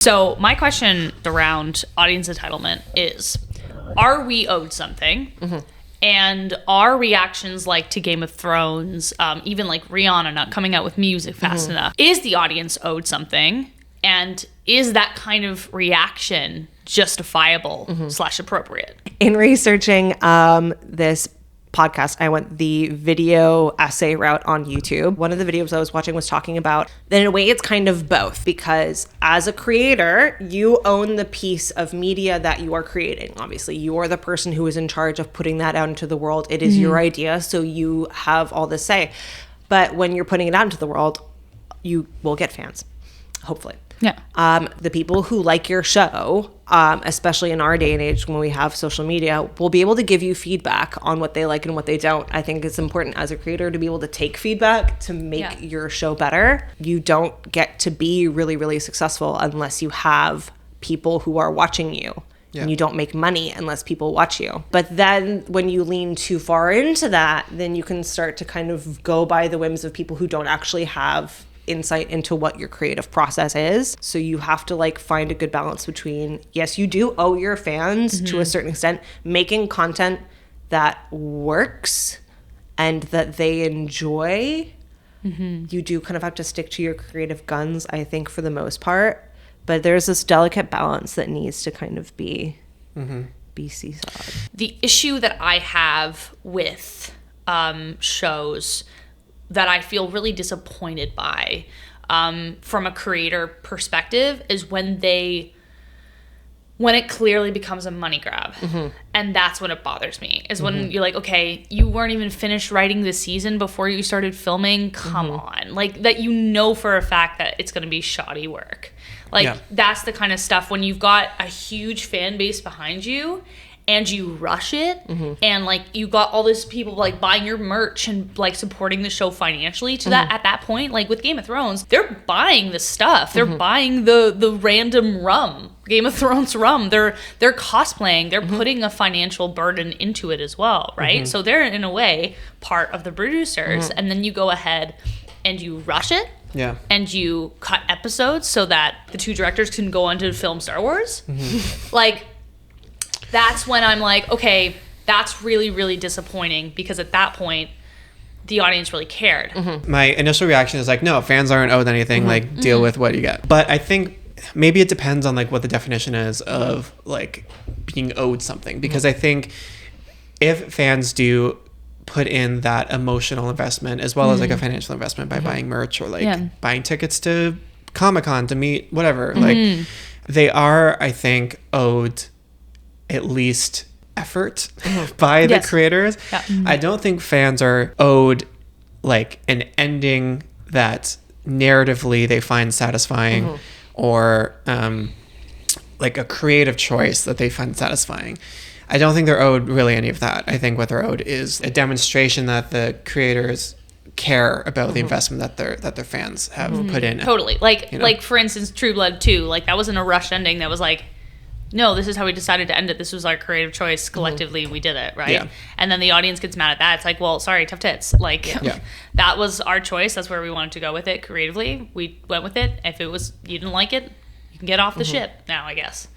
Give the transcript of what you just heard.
So my question around audience entitlement is, are we owed something? And are reactions like to Game of Thrones, even like Rihanna not coming out with music fast enough, is the audience owed something? And is that kind of reaction justifiable / appropriate? In researching this podcast, I went the video essay route on YouTube. One of the videos I was watching was talking about that in a way it's kind of both, because as a creator, you own the piece of media that you are creating. Obviously, you are the person who is in charge of putting that out into the world. It is your idea, so you have all the say. But when you're putting it out into the world, you will get fans, hopefully. Yeah. The people who like your show, especially in our day and age when we have social media, will be able to give you feedback on what they like and what they don't. I think it's important as a creator to be able to take feedback to make your show better. You don't get to be really, really successful unless you have people who are watching you. Yeah. And you don't make money unless people watch you. But then when you lean too far into that, then you can start to kind of go by the whims of people who don't actually have insight into what your creative process is. So you have to like find a good balance between, yes, you do owe your fans to a certain extent, making content that works and that they enjoy. You do kind of have to stick to your creative guns, I think, for the most part. But there's this delicate balance that needs to kind of be seesawed. The issue that I have with shows that I feel really disappointed by from a creator perspective is when it clearly becomes a money grab. And that's when it bothers me, is when you're like, okay, you weren't even finished writing the season before you started filming. Come on. Like, that you know for a fact that it's going to be shoddy work. Like, that's the kind of stuff when you've got a huge fan base behind you and you rush it, and like you got all these people like buying your merch and like supporting the show financially to that at that point. Like with Game of Thrones, they're buying the stuff. They're buying the random rum, Game of Thrones rum. They're cosplaying. They're putting a financial burden into it as well, right? So they're in a way part of the producers, and then you go ahead and you rush it. Yeah. And you cut episodes so that the two directors can go on to film Star Wars. Like, that's when I'm like, okay, that's really, really disappointing, because at that point, the audience really cared. My initial reaction is like, no, fans aren't owed anything. Like, deal with what you get. But I think maybe it depends on like what the definition is of like being owed something, because I think if fans do put in that emotional investment as well as like a financial investment by buying merch or like buying tickets to Comic-Con to meet whatever, like they are, I think, owed at least effort by the creators. I don't think fans are owed like an ending that narratively they find satisfying or like a creative choice that they find satisfying. I don't think they're owed really any of that. I think what they're owed is a demonstration that the creators care about the investment that their fans have put in. Totally. Like, like for instance, True Blood 2, like that wasn't a rushed ending. That was like, no, this is how we decided to end it. This was our creative choice. Collectively, we did it, right? And then the audience gets mad at that. It's like, well, sorry, tough tits. Like, that was our choice. That's where we wanted to go with it creatively. We went with it. If it was, you didn't like it, you can get off the ship now, I guess.